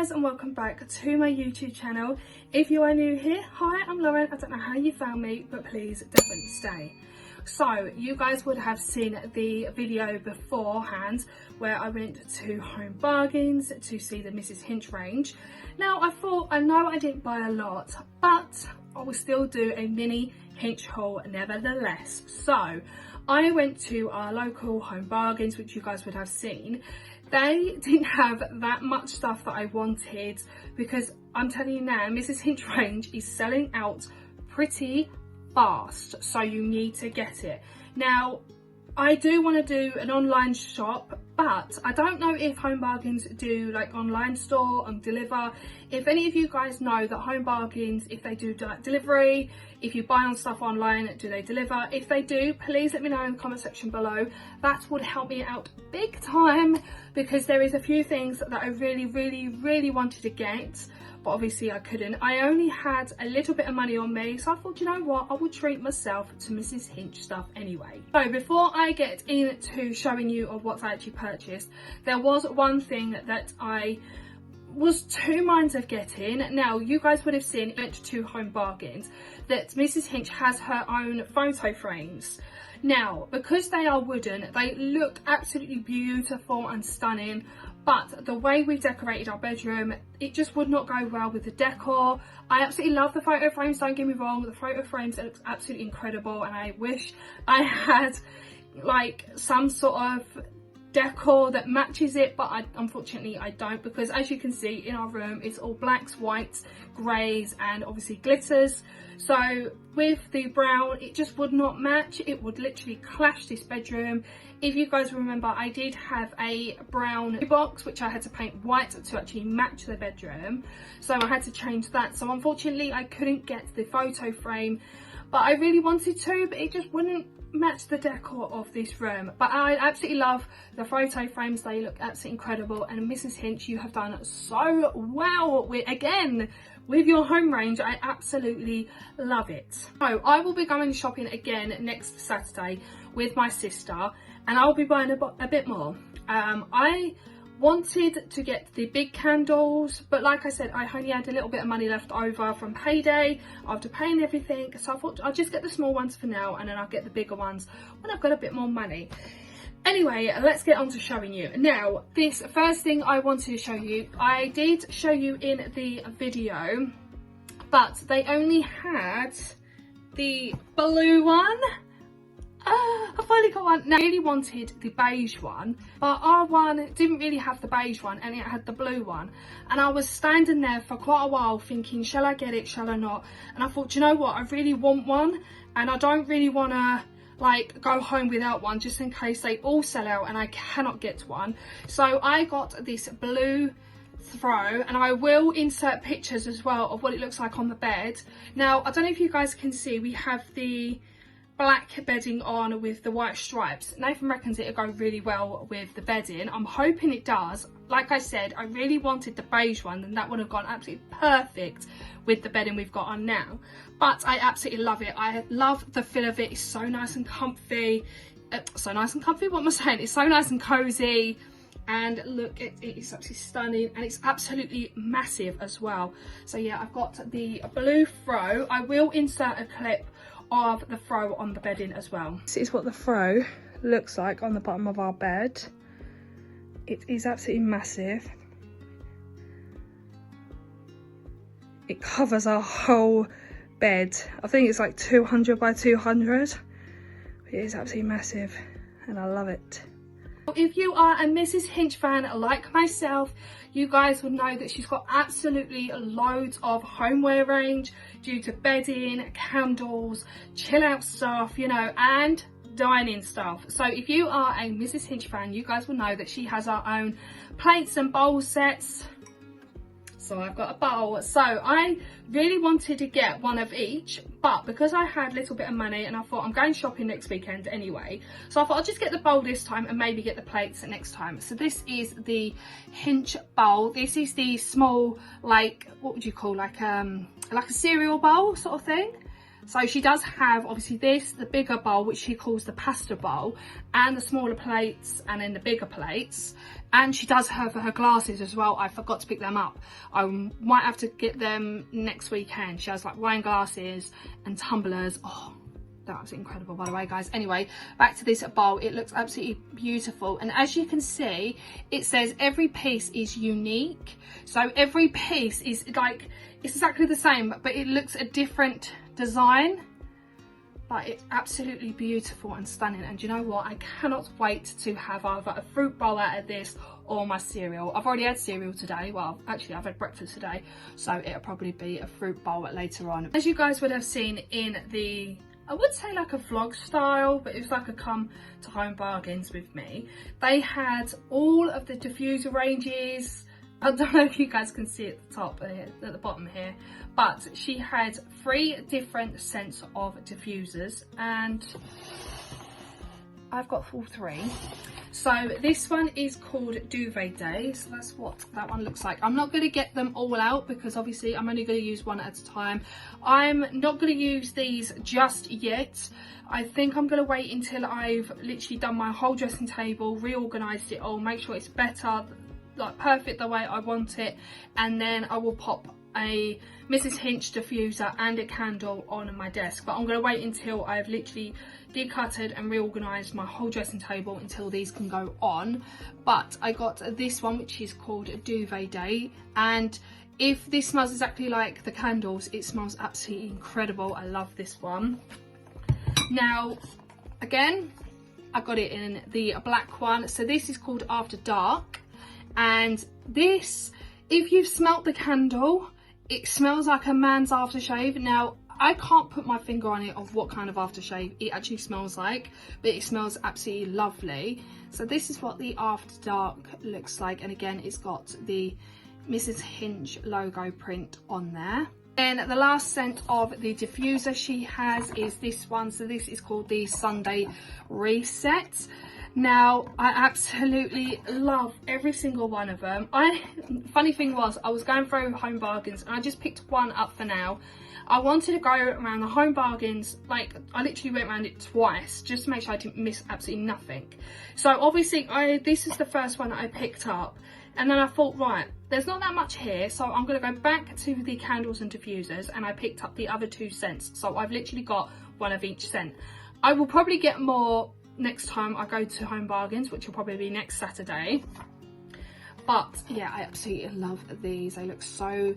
guys, and welcome back to my YouTube channel. If you are new here, hi, I'm Lauren. I don't know how you found me, but please definitely stay. So you guys would have seen the video beforehand where I went to Home Bargains to see the Mrs. Hinch range. Now I thought, I know I didn't buy a lot, but I will still do a mini Hinch haul nevertheless. So I went to our local Home Bargains, which you guys would have seen. They didn't have that much stuff that I wanted, because I'm telling you now, Mrs. Hinch range is selling out pretty fast, so you need to get it. Now I do want to do an online shop, but I don't know if Home Bargains do like online store and deliver. If any of you guys know that Home Bargains, if they do like delivery, if you buy on stuff online, do they deliver? If they do, please let me know in the comment section below. That would help me out big time, because there is a few things that I really wanted to get, but obviously I couldn't. I only had a little bit of money on me, so I thought, you know what, I will treat myself to Mrs. Hinch stuff anyway. So before I get into showing you of what I actually purchased, there was one thing that I was two minds of getting. Now you guys would have seen, went to Home Bargains, that Mrs. Hinch has her own photo frames. Now because they are wooden, they look absolutely beautiful and stunning, but the way we decorated our bedroom, it just would not go well with the decor. I absolutely love the photo frames, don't get me wrong, the photo frames look absolutely incredible, and I wish I had like some sort of decor that matches it, but unfortunately I don't, because as you can see in our room, it's all blacks, whites, greys, and obviously glitters. So with the brown, it just would not match. It would literally clash this bedroom. If you guys remember, I did have a brown box which I had to paint white to actually match the bedroom, so I had to change that. So unfortunately I couldn't get the photo frame, but I really wanted to, but it just wouldn't match the decor of this room. But I absolutely love the photo frames, they look absolutely incredible, and Mrs. Hinch, you have done so well with, again, with your home range. I absolutely love it. So I will be going shopping again next Saturday with my sister, and I'll be buying a bit more. I wanted to get the big candles, but like I said, I only had a little bit of money left over from payday after paying everything, so I thought I'll just get the small ones for now, and then I'll get the bigger ones when I've got a bit more money. Anyway, let's get on to showing you. Now, this first thing I wanted to show you, I did show you in the video, but they only had the blue one. I finally got one. Now I really wanted the beige one, but our one didn't really have the beige one, and it had the blue one, and I was standing there for quite a while thinking, shall I get it, shall I not? And I thought, do you know what, I really want one, and I don't really want to like go home without one, just in case they all sell out and I cannot get one. So I got this blue throw, and I will insert pictures as well of what it looks like on the bed. Now I don't know if you guys can see, we have the black bedding on with the white stripes. Nathan reckons it'll go really well with the bedding. I'm hoping it does. Like I said, I really wanted the beige one, and that would have gone absolutely perfect with the bedding we've got on now. But I absolutely love it. I love the feel of it. It's so nice and comfy. What am I saying? It's so nice and cozy. And look, it is absolutely stunning, and it's absolutely massive as well. So yeah, I've got the blue throw. I will insert a clip of the throw on the bedding as well. This is what the throw looks like on the bottom of our bed. It is absolutely massive. It covers our whole bed. I think it's like 200 by 200. It is absolutely massive, and I love it. If you are a Mrs. Hinch fan like myself, you guys would know that she's got absolutely loads of homeware range due to bedding, candles, chill out stuff, you know, and dining stuff. So if you are a Mrs. Hinch fan, you guys will know that she has her own plates and bowl sets. So I've got a bowl. So I really wanted to get one of each, but because I had a little bit of money and I thought I'm going shopping next weekend anyway, so I thought I'll just get the bowl this time and maybe get the plates next time. So this is the Hinch bowl. This is the small, like, what would you call, like a cereal bowl sort of thing. So she does have obviously this, the bigger bowl, which she calls the pasta bowl, and the smaller plates, and then the bigger plates. And she does have her glasses as well. I forgot to pick them up. I might have to get them next weekend. She has like wine glasses and tumblers. Oh, that was incredible, by the way, guys. Anyway, back to this bowl. It looks absolutely beautiful, and as you can see, it says every piece is unique. So every piece is like, it's exactly the same, but it looks a different design. But it's absolutely beautiful and stunning. And you know what, I cannot wait to have either a fruit bowl out of this or my cereal. I've already had cereal today. Well, actually I've had breakfast today, so it'll probably be a fruit bowl later on. As you guys would have seen in the, I would say like a vlog style, but it was like a come to home bargains with me. They had all of the diffuser ranges. I don't know if you guys can see at the top here, at the bottom here, but she had 3 different scents of diffusers, and I've got all 3. So this one is called Duvet Day, so that's what that one looks like. I'm not going to get them all out because obviously I'm only going to use one at a time. I'm not going to use these just yet. I think I'm going to wait until I've literally done my whole dressing table, reorganised it all, make sure it's better, like perfect the way I want it, and then I will pop a Mrs. Hinch diffuser and a candle on my desk. But I'm going to wait until I've literally decluttered and reorganised my whole dressing table until these can go on. But I got this one, which is called Duvet Day, and if this smells exactly like the candles, it smells absolutely incredible. I love this one. Now again, I got it in the black one, so this is called After Dark. And this, if you've smelt the candle, it smells like a man's aftershave. Now I can't put my finger on it of what kind of aftershave it actually smells like, but it smells absolutely lovely. So this is what the After Dark looks like, and again it's got the Mrs. Hinch logo print on there. Then the last scent of the diffuser she has is this one. So this is called the Sunday Reset. Now I absolutely love every single one of them. Funny thing was, I was going through home bargains and I just picked one up for now. I wanted to go around the home bargains, like I literally went around it twice just to make sure I didn't miss absolutely nothing. So obviously this is the first one that I picked up, and then I thought, right, there's not that much here, so I'm going to go back to the candles and diffusers, and I picked up the other 2 scents. So I've literally got one of each scent. I will probably get more next time I go to home bargains, which will probably be next Saturday. But yeah, I absolutely love these. They look so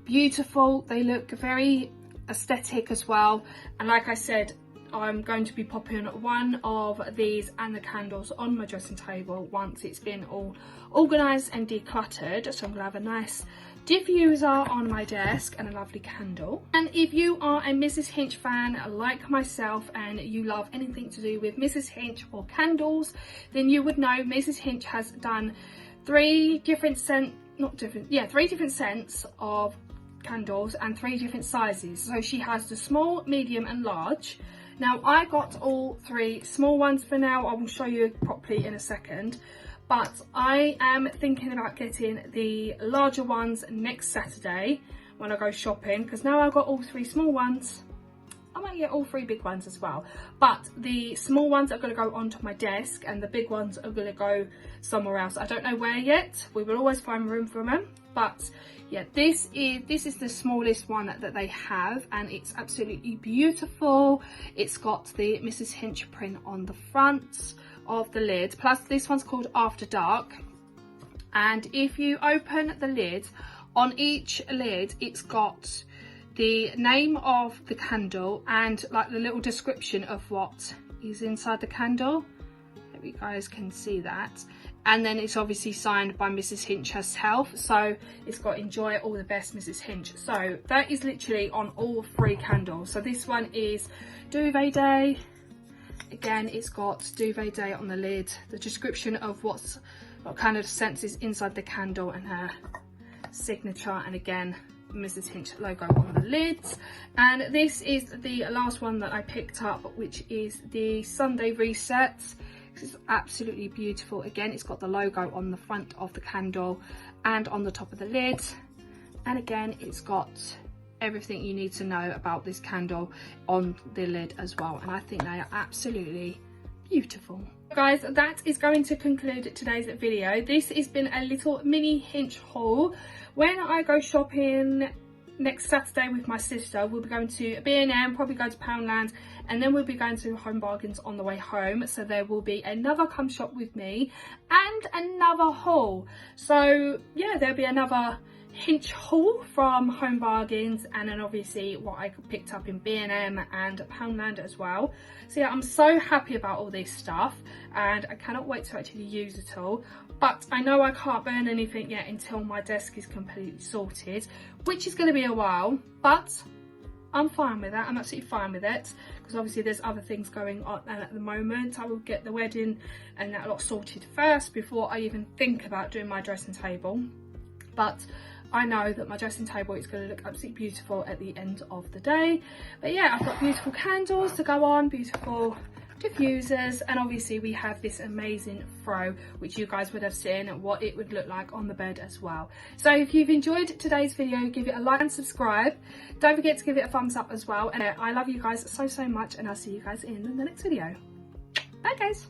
beautiful. They look very aesthetic as well, and like I said, I'm going to be popping one of these and the candles on my dressing table once it's been all organised and decluttered. So I'm going to have a nice diffuser on my desk and a lovely candle. And if you are a Mrs. Hinch fan like myself and you love anything to do with Mrs. Hinch or candles, then you would know Mrs. Hinch has done 3 different scents of candles and 3 different sizes. So she has the small, medium and large. Now I got all 3 small ones for now. I will show you properly in a second, but I am thinking about getting the larger ones next Saturday when I go shopping, because now I've got all 3 small ones, I might get all 3 big ones as well. But the small ones are going to go onto my desk and the big ones are going to go somewhere else. I don't know where yet. We will always find room for them. But yeah, this is the smallest one that they have, and it's absolutely beautiful. It's got the Mrs. Hinch print on the front of the lid. Plus this one's called After Dark. And if you open the lid, on each lid it's got the name of the candle and like the little description of what is inside the candle. Hope you guys can see that. And then it's obviously signed by Mrs. Hinch herself. So it's got "Enjoy all the best, Mrs. Hinch." So that is literally on all 3 candles. So this one is Duvet Day. Again, it's got Duvet Day on the lid, the description of what kind of scents is inside the candle and her signature, and again Mrs. Hinch logo on the lids. And this is the last one that I picked up, which is the Sunday Reset. This is absolutely beautiful. Again, it's got the logo on the front of the candle and on the top of the lid, and again it's got everything you need to know about this candle on the lid as well, and I think they are absolutely beautiful. Guys, that is going to conclude today's video. This has been a little mini Hinch haul. When I go shopping next Saturday with my sister, we'll be going to B&M, probably go to Poundland, and then we'll be going to Home Bargains on the way home. So there will be another come shop with me and another haul. So yeah, there'll be another Hinch haul from Home Bargains, and then obviously what I picked up in B&M and Poundland as well. So yeah, I'm so happy about all this stuff, and I cannot wait to actually use it all. But I know I can't burn anything yet until my desk is completely sorted, which is going to be a while, but I'm fine with that. I'm absolutely fine with it, because obviously there's other things going on at the moment. I will get the wedding and that lot sorted first before I even think about doing my dressing table. But I know that my dressing table is going to look absolutely beautiful at the end of the day. But yeah, I've got beautiful candles to go on, beautiful diffusers, and obviously we have this amazing throw, which you guys would have seen what it would look like on the bed as well. So if you've enjoyed today's video, give it a like and subscribe. Don't forget to give it a thumbs up as well. And I love you guys so much, and I'll see you guys in the next video. Bye guys.